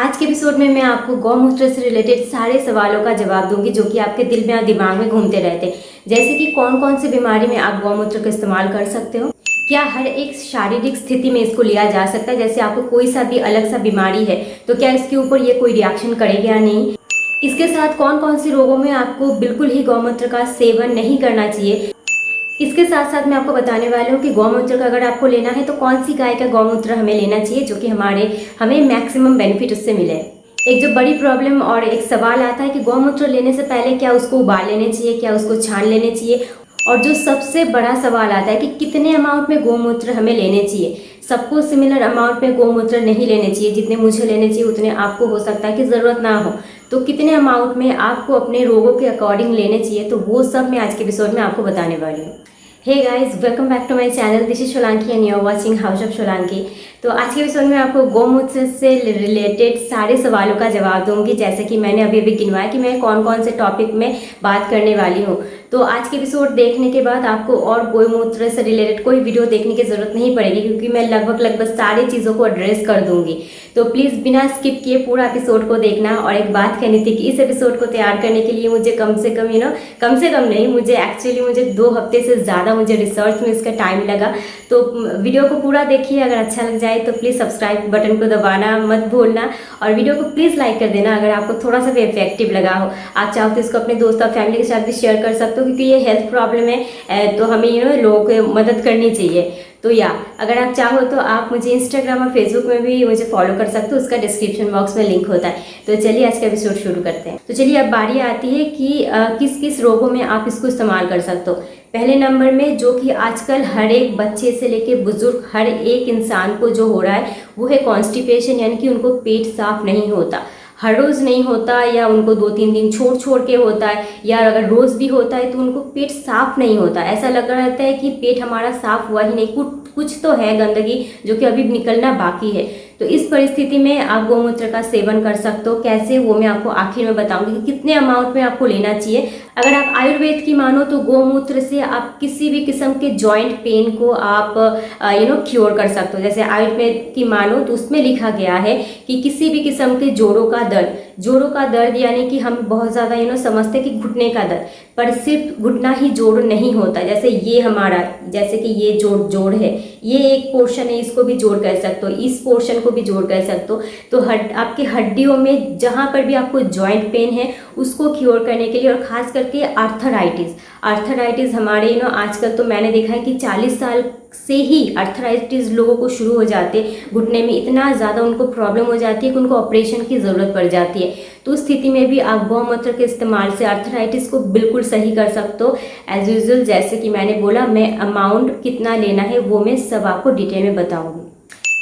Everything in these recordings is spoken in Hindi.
आज के एपिसोड में मैं आपको गौमूत्र से रिलेटेड सारे सवालों का जवाब दूंगी जो कि आपके दिल में और दिमाग में घूमते रहते हैं। जैसे कि कौन कौन सी बीमारी में आप गौमूत्र का इस्तेमाल कर सकते हो, क्या हर एक शारीरिक स्थिति में इसको लिया जा सकता है, जैसे आपको कोई सा भी अलग सा बीमारी है तो क्या इसके ऊपर ये कोई रिएक्शन करेगा या नहीं। इसके साथ कौन कौन से रोगों में आपको बिल्कुल ही गौमूत्र का सेवन नहीं करना चाहिए। इसके साथ साथ मैं आपको बताने वाली हूँ कि गौमूत्र का अगर आपको लेना है तो कौन सी गाय का गौमूत्र हमें लेना चाहिए जो कि हमें मैक्सिमम बेनिफिट उससे मिले। एक जो बड़ी प्रॉब्लम और एक सवाल आता है कि गौमूत्र लेने से पहले क्या उसको उबाल लेने चाहिए, क्या उसको छान लेने चाहिए, और जो सबसे बड़ा सवाल आता है कि कितने अमाउंट में गौमूत्र हमें लेने चाहिए। सबको सिमिलर अमाउंट में गौमूत्र नहीं लेने चाहिए, जितने मुझे लेने चाहिए उतने आपको हो सकता है कि ज़रूरत ना हो। तो कितने अमाउंट में आपको अपने रोगों के अकॉर्डिंग लेने चाहिए, तो वो सब मैं आज के एपिसोड में आपको बताने वाली हूँ। Hey guys, welcome back to my channel. This is Solanki and you are watching house of Solanki. तो आज के एपिसोड में आपको गौमूत्र से रिलेटेड सारे सवालों का जवाब दूंगी, जैसे कि मैंने अभी गिनवाया कि मैं कौन कौन से टॉपिक में बात करने वाली हूँ। तो आज के एपिसोड देखने के बाद आपको और गौमूत्र से रिलेटेड कोई वीडियो देखने की ज़रूरत नहीं पड़ेगी, क्योंकि मैं लगभग सारी चीज़ों को एड्रेस कर दूंगी। तो प्लीज़ बिना स्किप किए पूरा एपिसोड को देखना। और एक बात कहनी थी कि इस एपिसोड को तैयार करने के लिए मुझे कम से कम नहीं, मुझे 2 हफ्ते से ज़्यादा मुझे रिसर्च में इसका टाइम लगा। तो वीडियो को पूरा देखिए, अगर अच्छा लग जाए तो प्लीज़ सब्सक्राइब बटन को दबाना मत भूलना, और वीडियो को प्लीज़ लाइक कर देना अगर आपको थोड़ा सा भी इफेक्टिव लगा हो। आप चाहो तो इसको अपने दोस्त और फैमिली के साथ भी शेयर कर सकते हो, क्योंकि ये हेल्थ प्रॉब्लम है तो हमें लोगों को मदद करनी चाहिए। तो अगर आप चाहो तो आप मुझे इंस्टाग्राम और फेसबुक में भी मुझे फॉलो कर सकते हो, उसका डिस्क्रिप्शन बॉक्स में लिंक होता है। तो चलिए आज का एपिसोड शुरू करते हैं। तो चलिए अब बारी आती है कि किस किस रोगों में आप इसको इस्तेमाल कर सकते हो। पहले नंबर में, जो कि आजकल हर एक बच्चे से लेके बुजुर्ग हर एक इंसान को जो हो रहा है, वो है कॉन्स्टिपेशन, यानी कि उनको पेट साफ नहीं होता। हर रोज़ नहीं होता, या उनको 2-3 दिन छोड़ के होता है, या अगर रोज़ भी होता है तो उनको पेट साफ नहीं होता। ऐसा लग रहता है कि पेट हमारा साफ हुआ ही नहीं, कुछ तो है गंदगी जो कि अभी निकलना बाकी है। तो इस परिस्थिति में आप गौमूत्र का सेवन कर सकते हो। कैसे, वो मैं आपको आखिर में बताऊंगी कि कितने अमाउंट में आपको लेना चाहिए। अगर आप आयुर्वेद की मानो तो गौमूत्र से आप किसी भी किस्म के जॉइंट पेन को आप क्योर कर सकते हो। जैसे आयुर्वेद की मानो तो उसमें लिखा गया है कि किसी भी किस्म के जोड़ों का दर्द यानी कि हम बहुत ज़्यादा समझते हैं कि घुटने का दर्द, पर सिर्फ घुटना ही जोड़ नहीं होता। जैसे ये जोड़ है, ये एक पोर्शन है, इसको भी जोड़ कर सकते हो, इस पोर्शन को भी जोड़ कर सकते हो। तो आपके हड्डियों में जहाँ पर भी आपको जॉइंट पेन है उसको क्योर करने के लिए, और ख़ास करके आर्थराइटिस हमारे आजकल तो मैंने देखा है कि 40 साल से ही आर्थराइटिस लोगों को शुरू हो जाते हैं। घुटने में इतना ज़्यादा उनको प्रॉब्लम हो जाती है कि उनको ऑपरेशन की ज़रूरत पड़ जाती है। तो उस स्थिति में भी आप गौमूत्र के इस्तेमाल से आर्थराइटिस को बिल्कुल सही कर सकते हो। एज यूजुअल, जैसे कि मैंने बोला, मैं अमाउंट कितना लेना है वो मैं सब आपको डिटेल में बताऊँगी।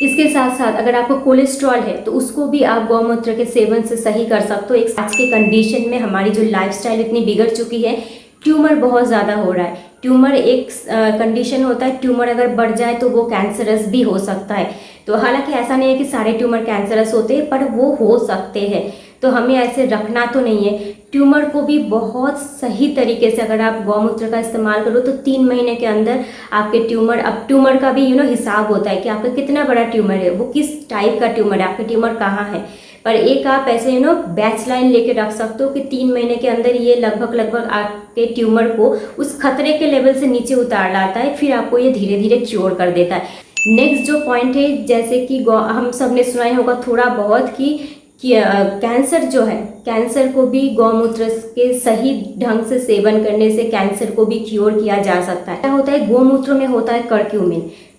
इसके साथ साथ अगर आपको कोलेस्ट्रॉल है तो उसको भी आप गौमूत्र के सेवन से सही कर सकते हो। एक आज के कंडीशन में हमारी जो लाइफस्टाइल इतनी बिगड़ चुकी है, ट्यूमर बहुत ज़्यादा हो रहा है। ट्यूमर एक कंडीशन होता है, ट्यूमर अगर बढ़ जाए तो वो कैंसरस भी हो सकता है। तो हालांकि ऐसा नहीं है कि सारे ट्यूमर कैंसरस होते हैं, पर वो हो सकते हैं। तो हमें ऐसे रखना तो नहीं है। ट्यूमर को भी बहुत सही तरीके से अगर आप गौमूत्र का इस्तेमाल करो तो 3 महीने के अंदर आपके ट्यूमर का भी हिसाब होता है कि आपका कितना बड़ा ट्यूमर है, वो किस टाइप का ट्यूमर है, आपका ट्यूमर कहाँ है। पर एक आप ऐसे बैच लाइन लेके रख सकते हो कि 3 महीने के अंदर ये लगभग आपके ट्यूमर को उस खतरे के लेवल से नीचे उतार लाता है, फिर आपको ये धीरे धीरे क्योर कर देता है। नेक्स्ट जो पॉइंट है, जैसे कि हम सब ने सुना होगा थोड़ा बहुत कि कैंसर जो है, कैंसर को भी गौमूत्र के सही ढंग से सेवन करने से कैंसर को भी क्योर किया जा सकता है। क्या होता है, गौमूत्र में होता है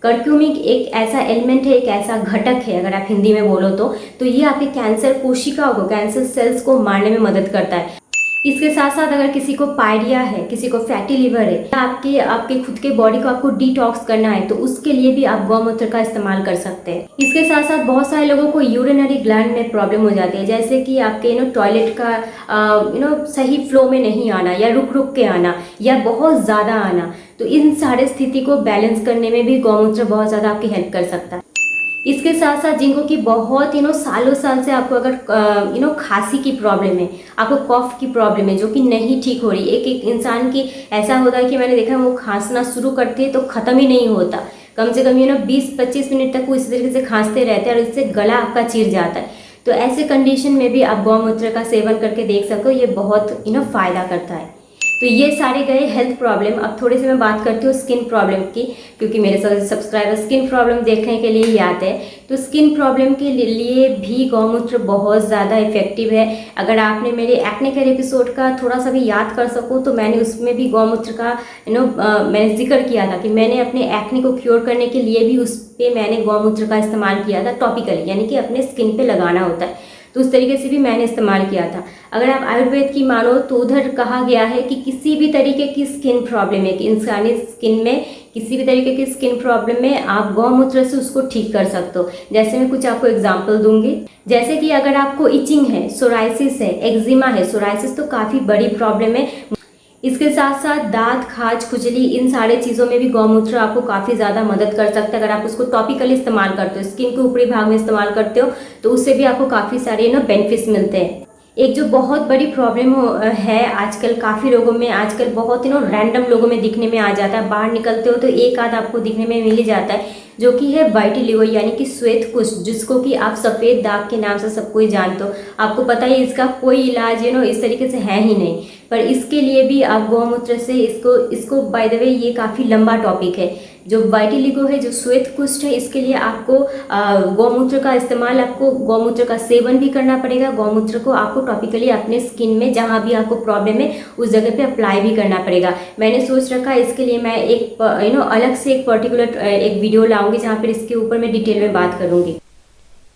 कर्क्यूमिन एक ऐसा एलिमेंट है, एक ऐसा घटक है, अगर आप हिंदी में बोलो तो ये आपके कैंसर कोशिकाओं को, कैंसर सेल्स को मारने में मदद करता है। इसके साथ साथ अगर किसी को पायरिया है, किसी को फैटी लिवर है, या आपके खुद के बॉडी को आपको डिटॉक्स करना है, तो उसके लिए भी आप गौमूत्र का इस्तेमाल कर सकते हैं। इसके साथ साथ बहुत सारे लोगों को यूरिनरी ग्लैंड में प्रॉब्लम हो जाती है, जैसे कि आपके टॉयलेट का सही फ्लो में नहीं आना, या रुक के आना, या बहुत ज़्यादा आना। तो इन सारे स्थिति को बैलेंस करने में भी गौमूत्र बहुत ज़्यादा आपकी हेल्प कर सकता है। इसके साथ साथ जिनको कि बहुत सालों साल से आपको अगर खांसी की प्रॉब्लम है, आपको कॉफ की प्रॉब्लम है जो कि नहीं ठीक हो रही, एक इंसान की ऐसा होता है कि मैंने देखा है वो खांसना शुरू करते हैं तो ख़त्म ही नहीं होता। कम से कम 20-25 मिनट तक वो इस तरीके से खांसते रहते हैं और इससे गला आपका चिर जाता है। तो ऐसे कंडीशन में भी आप गौमूत्र का सेवन करके देख सकते हो, ये बहुत फ़ायदा करता है। तो ये सारे गए हेल्थ प्रॉब्लम। अब थोड़ी सी मैं बात करती हूँ स्किन प्रॉब्लम की, क्योंकि मेरे सारे सब्सक्राइबर स्किन प्रॉब्लम देखने के लिए ही आते हैं। तो स्किन प्रॉब्लम के लिए भी गौमूत्र बहुत ज़्यादा इफेक्टिव है। अगर आपने मेरे एक्ने केयर एपिसोड का थोड़ा सा भी याद कर सको तो मैंने उसमें भी गौमूत्र का मैंने जिक्र किया था कि मैंने अपने एक्ने को क्योर करने के लिए भी उस पर मैंने गौमूत्र का इस्तेमाल किया था टॉपिकली, यानी कि अपने स्किन पे लगाना होता है, तो उस तरीके से भी मैंने इस्तेमाल किया था। अगर आप आयुर्वेद की मानो तो उधर कहा गया है कि किसी भी तरीके की स्किन प्रॉब्लम है, कि इंसानी स्किन में किसी भी तरीके की स्किन प्रॉब्लम में आप गौमूत्र से उसको ठीक कर सकते हो। जैसे मैं कुछ आपको एग्जांपल दूंगी, जैसे कि अगर आपको इचिंग है, सोराइसिस है, एक्जिमा है, सोराइसिस तो काफ़ी बड़ी प्रॉब्लम है, इसके साथ साथ दांत, खाज, खुजली, इन सारे चीज़ों में भी गौमूत्र आपको काफ़ी ज़्यादा मदद कर सकता है। अगर आप उसको टॉपिकली इस्तेमाल करते हो, स्किन के ऊपरी भाग में इस्तेमाल करते हो, तो उससे भी आपको काफ़ी सारे बेनिफिट्स मिलते हैं। एक जो बहुत बड़ी प्रॉब्लम है आजकल काफ़ी लोगों में, आजकल बहुत रैंडम लोगों में दिखने में आ जाता है, बाहर निकलते हो तो एक आध आपको दिखने में मिल ही जाता है, जो कि है वाइटिलिगो यानी कि श्वेत कुष्ठ, जिसको कि आप सफ़ेद दाग के नाम से सब कोई जानते हो। आपको पता ही इसका कोई इलाज इस तरीके से है ही नहीं, पर इसके लिए भी आप गौमूत्र से इसको बाय द वे ये काफ़ी लंबा टॉपिक है। जो वाइटिलिगो है, जो श्वेत कुष्ठ है, इसके लिए आपको गौमूत्र का इस्तेमाल, आपको गौमूत्र का सेवन भी करना पड़ेगा। गौमूत्र को आपको टॉपिकली अपने स्किन में जहाँ भी आपको प्रॉब्लम है उस जगह पे अप्लाई भी करना पड़ेगा। मैंने सोच रखा है इसके लिए मैं एक अलग से एक पर्टिकुलर एक वीडियो लाऊंगी जहाँ पर इसके ऊपर मैं डिटेल में बात करूँगी।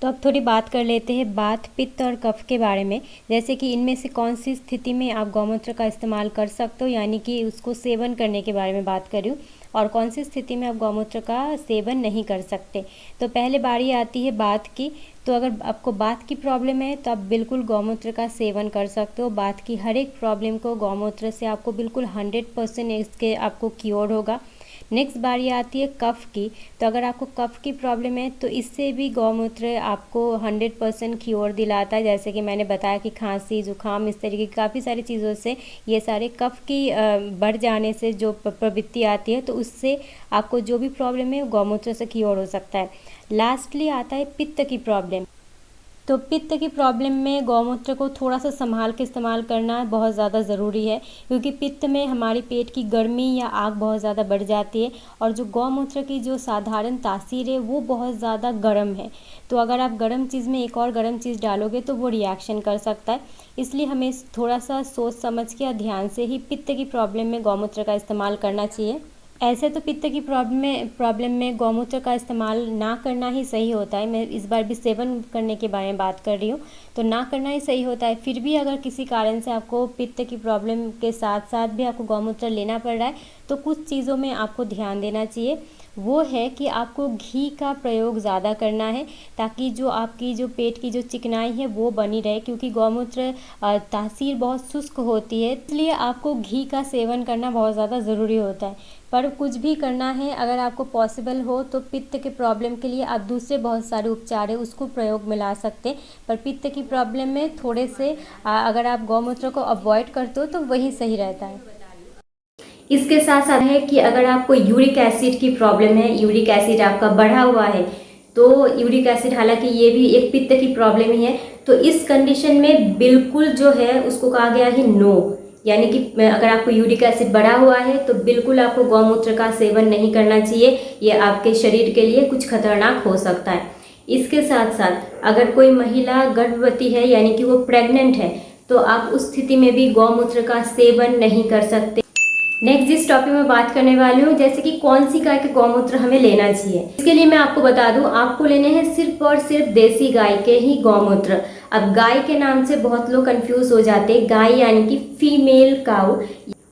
तो अब थोड़ी बात कर लेते हैं बात, पित्त और कफ के बारे में, जैसे कि इनमें से कौन सी स्थिति में आप गौमूत्र का इस्तेमाल कर सकते हो, यानी कि उसको सेवन करने के बारे में बात कर रही हूँ, और कौन सी स्थिति में आप गौमूत्र का सेवन नहीं कर सकते। तो पहले बारी आती है बात की। तो अगर आपको बात की प्रॉब्लम है तो आप बिल्कुल गौमूत्र का सेवन कर सकते हो। बात की हर एक प्रॉब्लम को गौमूत्र से आपको बिल्कुल 100% इसके आपको क्योर होगा। नेक्स्ट बारी आती है कफ की। तो अगर आपको कफ की प्रॉब्लम है तो इससे भी गौमूत्र आपको 100% क्योर दिलाता है। जैसे कि मैंने बताया कि खांसी, जुकाम, इस तरीके की काफ़ी सारी चीज़ों से, ये सारे कफ की बढ़ जाने से जो प्रवृत्ति आती है, तो उससे आपको जो भी प्रॉब्लम है गौमूत्र से क्योर हो सकता है। लास्टली आता है पित्त की प्रॉब्लम। तो पित्त की प्रॉब्लम में गौमूत्र को थोड़ा सा संभाल के इस्तेमाल करना बहुत ज़्यादा ज़रूरी है, क्योंकि पित्त में हमारी पेट की गर्मी या आग बहुत ज़्यादा बढ़ जाती है, और जो गौमूत्र की जो साधारण तासीर है वो बहुत ज़्यादा गर्म है। तो अगर आप गर्म चीज़ में एक और गर्म चीज़ डालोगे तो वो रिएक्शन कर सकता है। इसलिए हमें थोड़ा सा सोच समझ के या ध्यान से ही पित्त की प्रॉब्लम में गौमूत्र का इस्तेमाल करना चाहिए। ऐसे तो पित्त की प्रॉब्लम में गौमूत्र का इस्तेमाल ना करना ही सही होता है। मैं इस बार भी सेवन करने के बारे में बात कर रही हूँ, तो ना करना ही सही होता है। फिर भी अगर किसी कारण से आपको पित्त की प्रॉब्लम के साथ साथ भी आपको गौमूत्र लेना पड़ रहा है, तो कुछ चीज़ों में आपको ध्यान देना चाहिए। वो है कि आपको घी का प्रयोग ज़्यादा करना है, ताकि जो आपकी जो पेट की जो चिकनाई है वो बनी रहे, क्योंकि गौमूत्र तासीर बहुत शुष्क होती है, इसलिए आपको घी का सेवन करना बहुत ज़्यादा ज़रूरी होता है। पर कुछ भी करना है, अगर आपको पॉसिबल हो तो पित्त के प्रॉब्लम के लिए आप दूसरे बहुत सारे उपचार है उसको प्रयोग में ला सकते हैं, पर पित्त की प्रॉब्लम में थोड़े से अगर आप गौमूत्र को अवॉइड करते हो तो वही सही रहता है। इसके साथ साथ है कि अगर आपको यूरिक एसिड की प्रॉब्लम है, यूरिक एसिड आपका बढ़ा हुआ है, तो यूरिक एसिड हालांकि ये भी एक पित्त की प्रॉब्लम ही है, तो इस कंडीशन में बिल्कुल जो है उसको कहा गया है नो, यानी कि अगर आपको यूरिक एसिड बढ़ा हुआ है तो बिल्कुल आपको गौमूत्र का सेवन नहीं करना चाहिए, ये आपके शरीर के लिए कुछ खतरनाक हो सकता है। इसके साथ साथ अगर कोई महिला गर्भवती है यानी कि वो प्रेग्नेंट है, तो आप उस स्थिति में भी गौमूत्र का सेवन नहीं कर सकते। नेक्स्ट जिस टॉपिक में बात करने वाली हूँ, जैसे कि कौन सी गाय के गौमूत्र हमें लेना चाहिए, इसके लिए मैं आपको बता दूं, आपको लेने हैं सिर्फ और सिर्फ देसी गाय के ही गौमूत्र। अब गाय के नाम से बहुत लोग कंफ्यूज हो जाते हैं। गाय यानी कि फीमेल काऊ,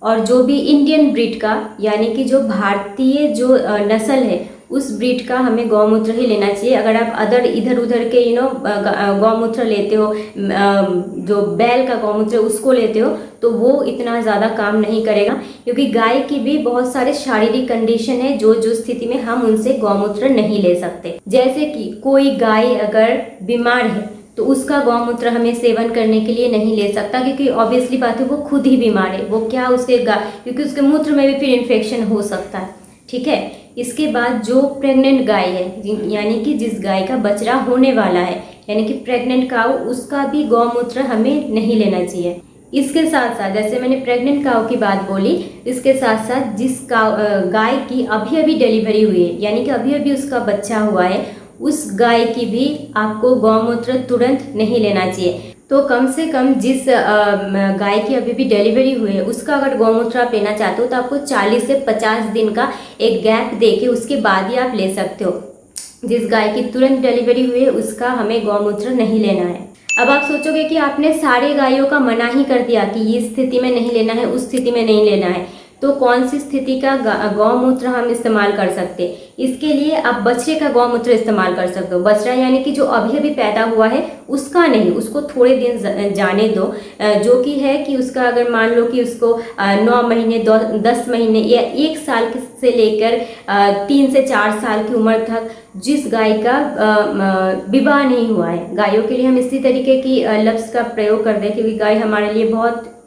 और जो भी इंडियन ब्रीड का यानी कि जो भारतीय जो नस्ल है उस ब्रीड का हमें गौमूत्र ही लेना चाहिए। अगर आप अदर इधर उधर के गौमूत्र लेते हो, जो बैल का गौमूत्र उसको लेते हो, तो वो इतना ज़्यादा काम नहीं करेगा, क्योंकि गाय की भी बहुत सारे शारीरिक कंडीशन है जो स्थिति में हम उनसे गौमूत्र नहीं ले सकते। जैसे कि कोई गाय अगर बीमार है तो उसका गौमूत्र हमें सेवन करने के लिए नहीं ले सकता, क्योंकि ऑब्वियसली बात है वो खुद ही बीमार है, वो क्या उसके क्योंकि उसके मूत्र में भी फिर इन्फेक्शन हो सकता है। ठीक है। इसके बाद जो प्रेग्नेंट गाय है, यानी कि जिस गाय का बछड़ा होने वाला है, यानी कि प्रेग्नेंट काऊ, उसका भी गौमूत्र हमें नहीं लेना चाहिए। इसके साथ साथ जैसे मैंने प्रेग्नेंट काऊ की बात बोली, इसके साथ साथ जिस गाय की अभी अभी डिलीवरी हुई है, यानी कि अभी अभी उसका बच्चा हुआ है, उस गाय की भी आपको गौमूत्र तुरंत नहीं लेना चाहिए। तो कम से कम जिस गाय की अभी भी डिलीवरी हुई है, उसका अगर गौमूत्र आप लेना चाहते हो तो आपको 40 से 50 दिन का एक गैप देके उसके बाद ही आप ले सकते हो। जिस गाय की तुरंत डिलीवरी हुई है उसका हमें गौमूत्र नहीं लेना है। अब आप सोचोगे कि आपने सारे गायों का मना ही कर दिया कि ये स्थिति में नहीं लेना है, उस स्थिति में नहीं लेना है, तो कौन सी स्थिति का गौमूत्र हम इस्तेमाल कर सकते हैं? इसके लिए आप बछड़े का गौमूत्र इस्तेमाल कर सकते हो। बछड़ा यानी कि जो अभी अभी पैदा हुआ है उसका नहीं, उसको थोड़े दिन जाने दो, जो कि है कि उसका अगर मान लो कि उसको 9 महीने 10 महीने या 1 साल से लेकर 3 से 4 साल की उम्र तक जिस गाय का विवाह नहीं हुआ है, गायों के लिए हम इसी तरीके की लफ्ज़ का प्रयोग कर दें क्योंकि गाय हमारे लिए बहुत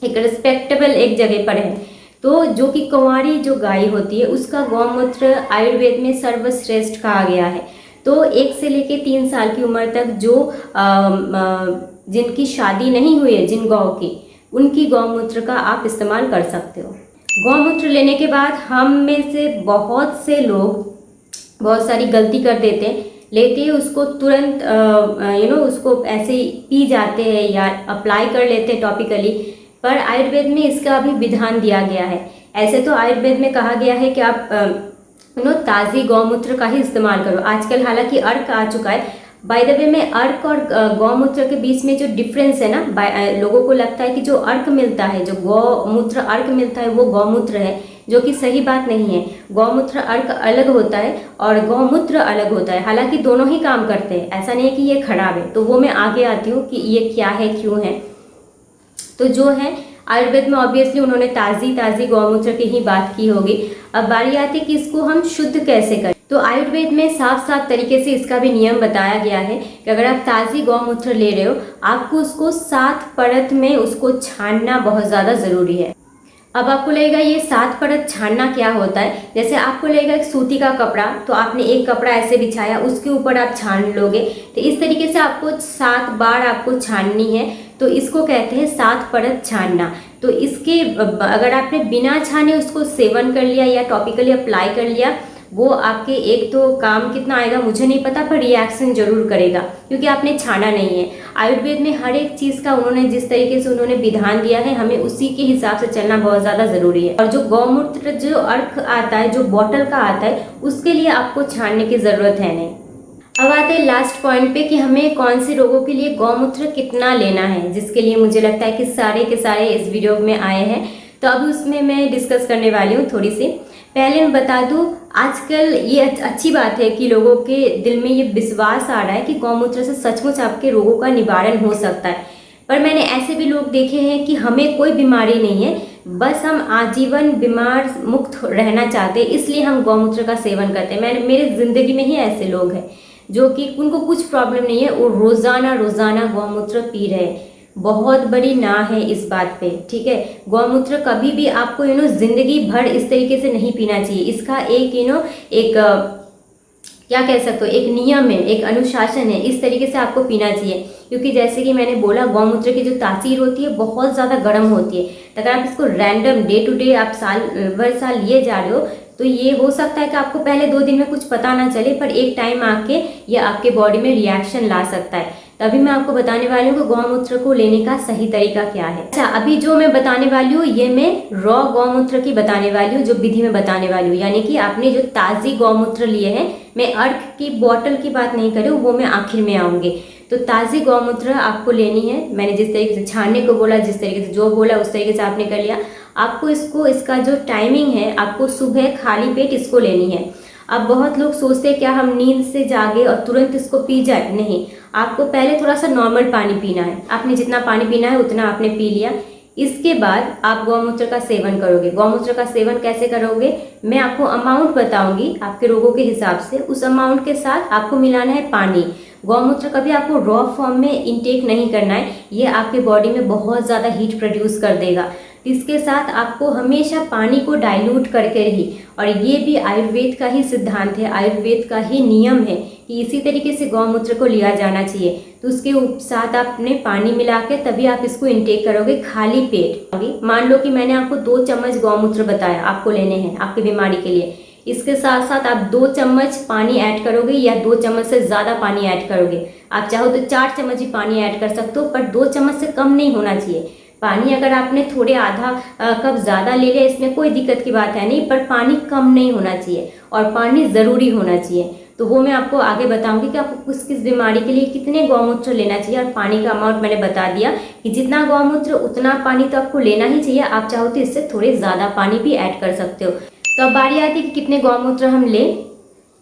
एक रिस्पेक्टेबल एक जगह पर है। तो जो कि कुंवारी जो गाय होती है उसका गौमूत्र आयुर्वेद में सर्वश्रेष्ठ कहा गया है। तो 1 से लेके 3 साल की उम्र तक जो जिनकी शादी नहीं हुई है, जिन गौ की, उनकी गौमूत्र का आप इस्तेमाल कर सकते हो। गौमूत्र लेने के बाद हम में से बहुत से लोग बहुत सारी गलती कर देते हैं, लेते हैं उसको तुरंत उसको ऐसे ही पी जाते हैं या अप्लाई कर लेते हैं टॉपिकली, पर आयुर्वेद में इसका भी विधान दिया गया है। ऐसे तो आयुर्वेद में कहा गया है कि आप ताज़ी गौमूत्र का ही इस्तेमाल करो। आजकल हालांकि अर्क आ चुका है। बाय द वे में अर्क और गौमूत्र के बीच में जो डिफरेंस है ना, लोगों को लगता है कि जो अर्क मिलता है, जो गौमूत्र अर्क मिलता है वो गौमूत्र है, जो कि सही बात नहीं है। गौमूत्र अर्क अलग होता है और गौमूत्र अलग होता है। हालांकि दोनों ही काम करते हैं, ऐसा नहीं है कि ये खराब है। तो वो मैं आगे आती हूँ कि ये क्या है, क्यों है। तो जो है आयुर्वेद में ऑब्वियसली उन्होंने ताज़ी गौमूत्र की ही बात की होगी। अब बारी आती है कि इसको हम शुद्ध कैसे करें। तो आयुर्वेद में साफ साफ तरीके से इसका भी नियम बताया गया है कि अगर आप ताज़ी गौमूत्र ले रहे हो, आपको उसको 7 परत में उसको छानना बहुत ज़्यादा ज़रूरी है। अब आपको लगेगा ये 7 परत छानना क्या होता है। जैसे आपको लगेगा एक सूती का कपड़ा, तो आपने एक कपड़ा ऐसे बिछाया, उसके ऊपर आप छान लोगे, तो इस तरीके से आपको 7 बार आपको छाननी है। तो इसको कहते हैं 7 परत छानना। तो इसके अगर आपने बिना छाने उसको सेवन कर लिया या टॉपिकली अप्लाई कर लिया, वो आपके एक तो काम कितना आएगा मुझे नहीं पता, पर रिएक्शन जरूर करेगा क्योंकि आपने छाना नहीं है। आयुर्वेद में हर एक चीज़ का उन्होंने जिस तरीके से उन्होंने विधान दिया है, हमें उसी के हिसाब से चलना बहुत ज़्यादा ज़रूरी है। और जो गौमूत्र जो अर्क आता है, जो बॉटल का आता है, उसके लिए आपको छानने की ज़रूरत है नहीं। अब आते हैं लास्ट पॉइंट पे कि हमें कौन से रोगों के लिए गौमूत्र कितना लेना है, जिसके लिए मुझे लगता है कि सारे के सारे इस वीडियो में आए हैं। तो अब उसमें मैं डिस्कस करने वाली हूँ थोड़ी सी। पहले मैं बता दूँ, आजकल ये अच्छी बात है कि लोगों के दिल में ये विश्वास आ रहा है कि गौमूत्र से सचमुच आपके रोगों का निवारण हो सकता है। पर मैंने ऐसे भी लोग देखे हैं कि हमें कोई बीमारी नहीं है, बस हम आजीवन बीमार मुक्त रहना चाहते हैं, इसलिए हम गौमूत्र का सेवन करते हैं। मेरे ज़िंदगी में ही ऐसे लोग हैं जो कि उनको कुछ प्रॉब्लम नहीं है, वो रोज़ाना गौमूत्र पी रहे हैं। बहुत बड़ी ना है इस बात पे, ठीक है। गौमूत्र कभी भी आपको जिंदगी भर इस तरीके से नहीं पीना चाहिए। इसका एक एक क्या कह सकते हो, एक नियम है, एक अनुशासन है, इस तरीके से आपको पीना चाहिए। क्योंकि जैसे कि मैंने बोला, गौमूत्र की जो तासीर होती है बहुत ज़्यादा गर्म होती है। तो अगर आप इसको रैंडम डे टू डे आप साल लिए जा रहे हो, तो ये हो सकता है कि आपको पहले 2 दिन में कुछ पता ना चले, पर एक टाइम आके ये आपके बॉडी में रिएक्शन ला सकता है। तभी मैं आपको बताने वाली हूँ कि गौमूत्र को लेने का सही तरीका क्या है। अच्छा, अभी जो मैं बताने वाली हूँ ये मैं रॉ गौमूत्र की बताने वाली हूँ, जो विधि में बताने वाली हूँ। यानी कि आपने जो ताज़ी गौमूत्र लिए हैं, मैं अर्क की बॉटल की बात नहीं कर रही हूँ, वो मैं आखिर में आऊँगी। तो ताज़ी गौमूत्र आपको लेनी है। मैंने जिस तरीके से छानने को बोला, जिस तरीके से जो बोला उस तरीके से आपने कर लिया। आपको इसका जो टाइमिंग है, आपको सुबह खाली पेट इसको लेनी है। अब बहुत लोग सोचते हैं क्या हम नींद से जागे और तुरंत इसको पी जाए, नहीं। आपको पहले थोड़ा सा नॉर्मल पानी पीना है। आपने जितना पानी पीना है उतना आपने पी लिया। इसके बाद आप गौमूत्र का सेवन करोगे। गौमूत्र का सेवन कैसे करोगे, मैं आपको अमाउंट बताऊंगी आपके रोगों के हिसाब से। उस अमाउंट के साथ आपको मिलाना है पानी। गौमूत्र कभी आपको रॉ फॉर्म में इनटेक नहीं करना है, ये आपके बॉडी में बहुत ज़्यादा हीट प्रोड्यूस कर देगा। इसके साथ आपको हमेशा पानी को डाइल्यूट करके रही, और ये भी आयुर्वेद का ही सिद्धांत है, आयुर्वेद का ही नियम है कि इसी तरीके से गौमूत्र को लिया जाना चाहिए। तो उसके साथ आपने पानी मिला के तभी आप इसको इनटेक करोगे खाली पेट। मान लो कि मैंने आपको 2 चम्मच गौमूत्र बताया आपको लेने हैं आपकी बीमारी के लिए, इसके साथ साथ आप 2 चम्मच पानी ऐड करोगे या 2 चम्मच से ज़्यादा पानी ऐड करोगे। आप चाहो तो 4 चम्मच ही पानी ऐड कर सकते हो, पर 2 चम्मच से कम नहीं होना चाहिए। पानी अगर आपने थोड़े आधा कप ज़्यादा ले लिया इसमें कोई दिक्कत की बात है नहीं, पर पानी कम नहीं होना चाहिए और पानी ज़रूरी होना चाहिए। तो वो मैं आपको आगे बताऊंगी कि आपको किस किस बीमारी के लिए कितने गौमूत्र लेना चाहिए। और पानी का अमाउंट मैंने बता दिया कि जितना गौमूत्र उतना पानी तो आपको लेना ही चाहिए। आप चाहो तो इससे थोड़े ज़्यादा पानी भी ऐड कर सकते हो। तो अब बारी आती है कि कितने गौमूत्र हम लें।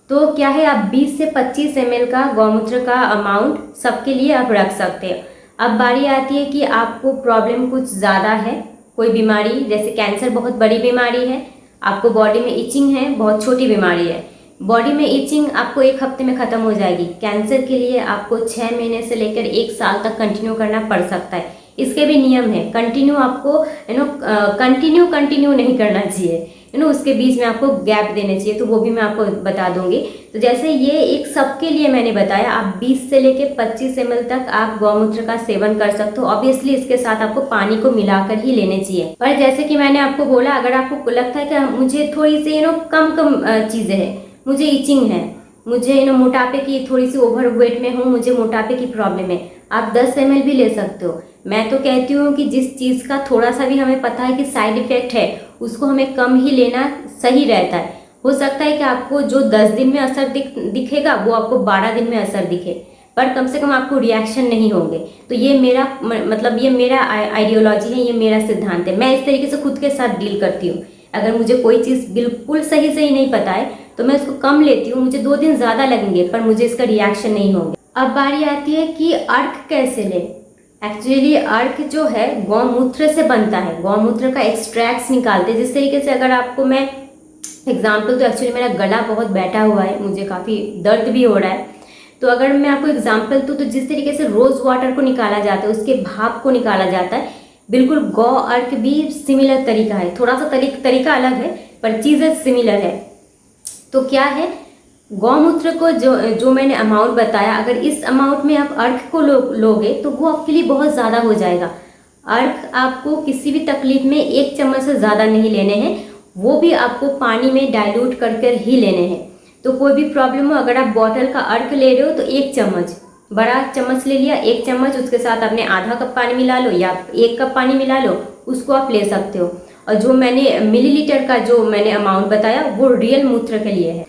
तो क्या है, आप 20 से 25 ml का गौमूत्र का अमाउंट सबके लिए आप रख सकते हो। अब बारी आती है कि आपको प्रॉब्लम कुछ ज़्यादा है, कोई बीमारी जैसे कैंसर बहुत बड़ी बीमारी है, आपको बॉडी में इचिंग है, बहुत छोटी बीमारी है। बॉडी में इचिंग आपको 1 हफ्ते में ख़त्म हो जाएगी। कैंसर के लिए आपको 6 महीने से लेकर 1 साल तक कंटिन्यू करना पड़ सकता है। इसके भी नियम है, कंटिन्यू आपको कंटिन्यू नहीं करना चाहिए, उसके बीच में आपको गैप देने चाहिए। तो वो भी मैं आपको बता दूंगी। तो जैसे ये एक सबके लिए मैंने बताया, आप 20 से लेके 25 ml तक आप गौमूत्र का सेवन कर सकते हो। ऑब्वियसली इसके साथ आपको पानी को मिलाकर ही लेने चाहिए। पर जैसे कि मैंने आपको बोला, अगर आपको लगता है कि मुझे थोड़ी सी कम चीज़ें हैं, मुझे इचिंग है, मुझे मोटापे की थोड़ी सी ओवर वेट में हूँ, मुझे मोटापे की प्रॉब्लम है, आप 10 ml भी ले सकते हो। मैं तो कहती हूँ कि जिस चीज़ का थोड़ा सा भी हमें पता है कि साइड इफेक्ट है उसको हमें कम ही लेना सही रहता है। हो सकता है कि आपको जो 10 दिन में असर दिखेगा वो आपको 12 दिन में असर दिखे, पर कम से कम आपको रिएक्शन नहीं होंगे। तो ये मेरा ये मेरा आइडियोलॉजी है, ये मेरा सिद्धांत है। मैं इस तरीके से खुद के साथ डील करती हूँ। अगर मुझे कोई चीज़ बिल्कुल सही नहीं पता है तो मैं इसको कम लेती हूँ, मुझे 2 दिन ज़्यादा लगेंगे पर मुझे इसका रिएक्शन नहीं होंगे। अब बारी आती है कि अर्क कैसे लें। एक्चुअली अर्क जो है गौमूत्र से बनता है, गौमूत्र का एक्सट्रैक्ट्स निकालते हैं। जिस तरीके से अगर आपको मैं एग्जाम्पल, तो एक्चुअली मेरा गला बहुत बैठा हुआ है, मुझे काफ़ी दर्द भी हो रहा है, तो अगर मैं आपको एग्जाम्पल दूँ तो जिस तरीके से रोज़ वाटर को निकाला जाता है, उसके भाप को निकाला जाता है, बिल्कुल गौ अर्क भी सिमिलर तरीका है। थोड़ा सा तरीका अलग है पर चीज़ें सिमिलर है। तो क्या है, गौमूत्र को जो मैंने अमाउंट बताया, अगर इस अमाउंट में आप अर्क को लोगे तो वो आपके लिए बहुत ज़्यादा हो जाएगा। अर्क आपको किसी भी तकलीफ में 1 चम्मच से ज़्यादा नहीं लेने हैं, वो भी आपको पानी में डाइल्यूट कर ही लेने हैं। तो कोई भी प्रॉब्लम हो, अगर आप बॉटल का अर्क ले रहे हो तो 1 चम्मच, बड़ा चम्मच ले लिया 1 चम्मच, उसके साथ आपने आधा कप पानी मिला लो या 1 कप पानी मिला लो, उसको आप ले सकते हो। और जो मैंने मिलीलीटर का जो मैंने अमाउंट बताया वो रियल मूत्र के लिए है।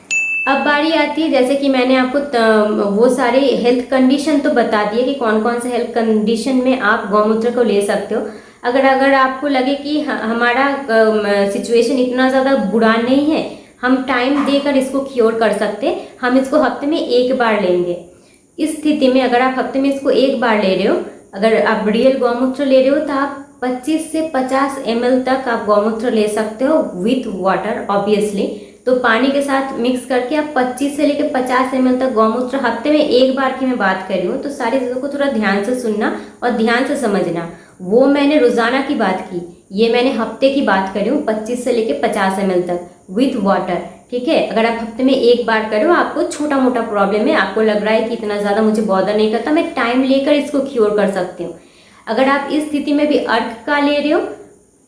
अब बारी आती है, जैसे कि मैंने आपको वो सारे हेल्थ कंडीशन तो बता दिए कि कौन कौन से हेल्थ कंडीशन में आप गौमूत्र को ले सकते हो। अगर आपको लगे कि हमारा सिचुएशन इतना ज़्यादा बुरा नहीं है, हम टाइम देकर इसको क्योर कर सकते, हम इसको हफ्ते में 1 बार लेंगे। इस स्थिति में अगर आप हफ्ते में इसको 1 बार ले रहे हो, अगर आप रियल गौमूत्र ले रहे हो तो आप 25 से 50 ml तक आप गौमूत्र ले सकते हो विथ वाटर ऑब्वियसली। तो पानी के साथ मिक्स करके आप 25 से लेकर 50 ml तक गौमूत्र हफ्ते में 1 बार की मैं बात कर रही हूँ। तो सारी चीज़ों को थोड़ा ध्यान से सुनना और ध्यान से समझना। वो मैंने रोज़ाना की बात की, ये मैंने हफ्ते की बात कर रही हूँ, 25 से लेकर 50 ml तक विथ वाटर। ठीक है, अगर आप हफ्ते में 1 बार करो, आपको छोटा मोटा प्रॉब्लम है, आपको लग रहा है कि इतना ज़्यादा मुझे बॉदर नहीं करता, मैं टाइम लेकर इसको क्योर कर सकती हूँ। अगर आप इस स्थिति में भी अर्क का ले रहे हो,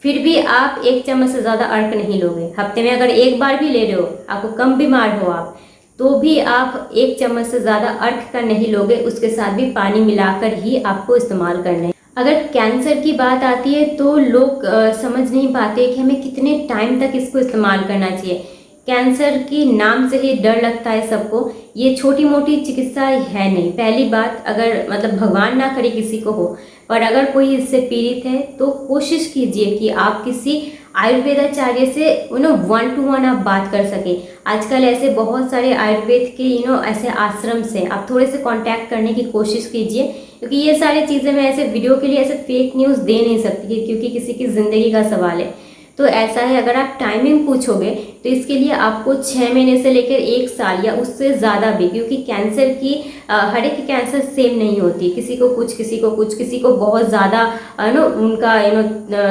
फिर भी आप 1 चम्मच से ज़्यादा अर्क नहीं लोगे। हफ्ते में अगर 1 बार भी ले रहे हो, आपको कम बीमार हो आप, तो भी आप 1 चम्मच से ज़्यादा अर्क का नहीं लोगे। उसके साथ भी पानी मिलाकर ही आपको इस्तेमाल करना है। अगर कैंसर की बात आती है तो लोग समझ नहीं पाते कि हमें कितने टाइम तक इसको इस्तेमाल करना चाहिए। कैंसर की नाम से ही डर लगता है सबको, ये छोटी मोटी चिकित्सा है नहीं। पहली बात, अगर भगवान ना करे किसी को हो, पर अगर कोई इससे पीड़ित है तो कोशिश कीजिए कि आप किसी आयुर्वेदाचार्य से 1 to 1 आप बात कर सके। आजकल ऐसे बहुत सारे आयुर्वेद के ऐसे आश्रम से आप थोड़े से कांटेक्ट करने की कोशिश कीजिए, क्योंकि ये सारी चीज़ें मैं ऐसे वीडियो के लिए ऐसे फेक न्यूज़ दे नहीं सकती, क्योंकि किसी की ज़िंदगी का सवाल है। तो ऐसा है, अगर आप टाइमिंग पूछोगे तो इसके लिए आपको 6 महीने से लेकर 1 साल या उससे ज़्यादा भी, क्योंकि कैंसर की हर एक कैंसर सेम नहीं होती, किसी को कुछ, किसी को कुछ, किसी को बहुत ज़्यादा उनका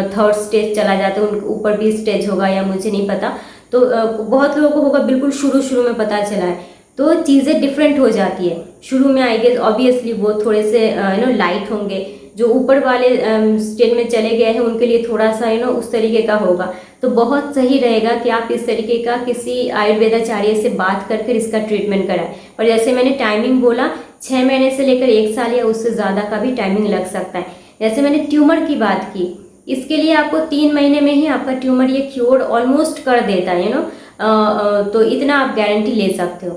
3rd स्टेज चला जाता है, उनके ऊपर भी स्टेज होगा या मुझे नहीं पता। तो बहुत लोगों को होगा बिल्कुल शुरू में पता चला है। तो चीज़ें डिफरेंट हो जाती है। शुरू में आई गेस ऑब्वियसली वो थोड़े से लाइट होंगे, जो ऊपर वाले स्टेज में चले गए हैं उनके लिए थोड़ा सा उस तरीके का होगा। तो बहुत सही रहेगा कि आप इस तरीके का किसी आयुर्वेदाचार्य से बात करके इसका ट्रीटमेंट कराएं। और जैसे मैंने टाइमिंग बोला, 6 महीने से लेकर 1 साल या उससे ज़्यादा का भी टाइमिंग लग सकता है। जैसे मैंने ट्यूमर की बात की, इसके लिए आपको 3 महीने में ही आपका ट्यूमर ये क्योर ऑलमोस्ट कर देता है तो इतना आप गारंटी ले सकते हो।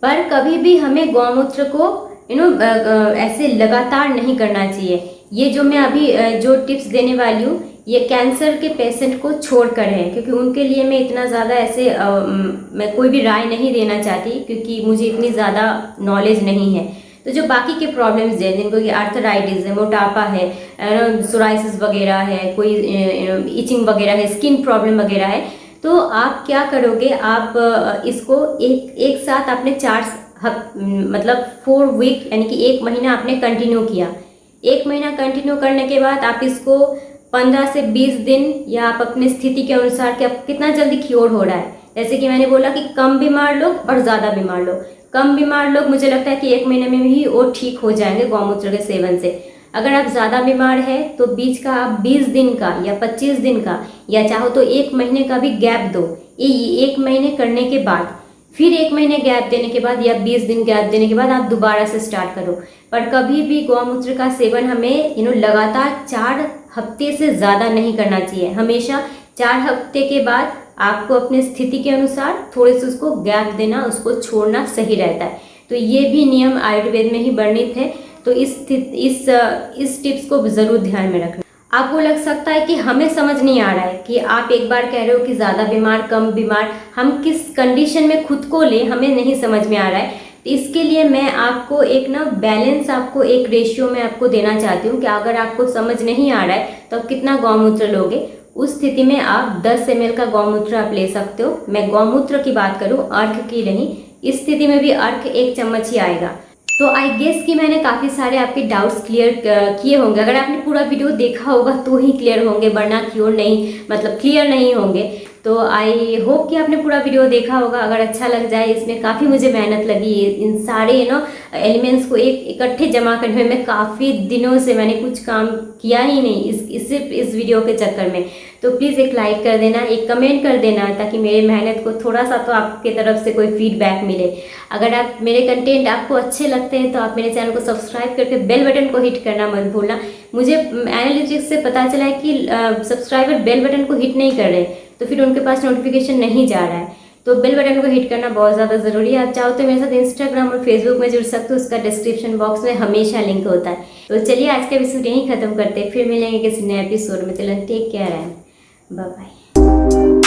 पर कभी भी हमें गौमूत्र को ऐसे लगातार नहीं करना चाहिए। ये जो मैं अभी जो टिप्स देने वाली हूँ ये कैंसर के पेशेंट को छोड़कर है, क्योंकि उनके लिए मैं इतना ज़्यादा ऐसे मैं कोई भी राय नहीं देना चाहती, क्योंकि मुझे इतनी ज़्यादा नॉलेज नहीं है। तो जो बाकी के प्रॉब्लम्स हैं, जिनको कि आर्थराइटिस है, मोटापा है, सोराइसिस वगैरह है, कोई इचिंग वगैरह है, स्किन प्रॉब्लम वगैरह है, तो आप क्या करोगे, आप इसको एक साथ आपने 4 वीक यानी कि 1 महीना आपने कंटिन्यू किया। 1 महीना कंटिन्यू करने के बाद आप इसको 15 से 20 दिन या आप अपनी स्थिति के अनुसार कि आप कितना जल्दी क्योर हो रहा है। जैसे कि मैंने बोला कि कम बीमार लोग और ज़्यादा बीमार लोग। कम बीमार लोग मुझे लगता है कि 1 महीने में ही वो ठीक हो जाएंगे गौमूत्र के सेवन से। अगर आप ज़्यादा बीमार है तो बीच का आप 20 दिन का या 25 दिन का या चाहो तो 1 महीने का भी गैप दो। ये 1 महीने करने के बाद फिर 1 महीने गैप देने के बाद या 20 दिन गैप देने के बाद आप दोबारा से स्टार्ट करो। पर कभी भी गौमूत्र का सेवन हमें लगातार 4 हफ्ते से ज़्यादा नहीं करना चाहिए। हमेशा 4 हफ्ते के बाद आपको अपनी स्थिति के अनुसार थोड़े से उसको गैप देना, उसको छोड़ना सही रहता है। तो ये भी नियम आयुर्वेद में ही वर्णित है। तो इस टिप्स को ज़रूर ध्यान में रखना। आपको लग सकता है कि हमें समझ नहीं आ रहा है कि आप एक बार कह रहे हो कि ज़्यादा बीमार कम बीमार, हम किस कंडीशन में खुद को लें हमें नहीं समझ में आ रहा है। तो इसके लिए मैं आपको एक बैलेंस, आपको एक रेशियो में आपको देना चाहती हूँ कि अगर आपको समझ नहीं आ रहा है तो आप कितना गौमूत्र लोगे। उस स्थिति में आप 10 ml का गौमूत्र आप ले सकते हो। मैं गौमूत्र की बात करूँ, अर्घ की नहीं। इस स्थिति में भी अर्घ 1 चम्मच ही आएगा। तो आई गेस कि मैंने काफ़ी सारे आपके डाउट्स क्लियर किए होंगे। अगर आपने पूरा वीडियो देखा होगा तो ही क्लियर होंगे, वरना क्योर नहीं क्लियर नहीं होंगे। तो आई होप कि आपने पूरा वीडियो देखा होगा। अगर अच्छा लग जाए, इसमें काफ़ी मुझे मेहनत लगी इन सारे एलिमेंट्स को इकट्ठे जमा करने में। काफ़ी दिनों से मैंने कुछ काम किया ही नहीं सिर्फ इस वीडियो के चक्कर में। तो प्लीज़ एक लाइक कर देना, एक कमेंट कर देना, ताकि मेरे मेहनत को थोड़ा सा तो आपके तरफ से कोई फीडबैक मिले। अगर आप मेरे कंटेंट आपको अच्छे लगते हैं तो आप मेरे चैनल को सब्सक्राइब करके बेल बटन को हिट करना मत भूलना। मुझे एनालिटिक्स से पता चला है कि सब्सक्राइबर बेल बटन को हिट नहीं कर रहे, तो फिर उनके पास नोटिफिकेशन नहीं जा रहा है। तो बेल बटन को हिट करना बहुत ज़्यादा ज़रूरी है। आप चाहो तो मेरे साथ इंस्टाग्राम और फेसबुक में जुड़ सकते हो, उसका डिस्क्रिप्शन बॉक्स में हमेशा लिंक होता है। तो चलिए आज का एपिसोड यहीं ख़त्म करते हैं, फिर मिलेंगे किसी नए एपिसोड में। चलो take care and bye bye.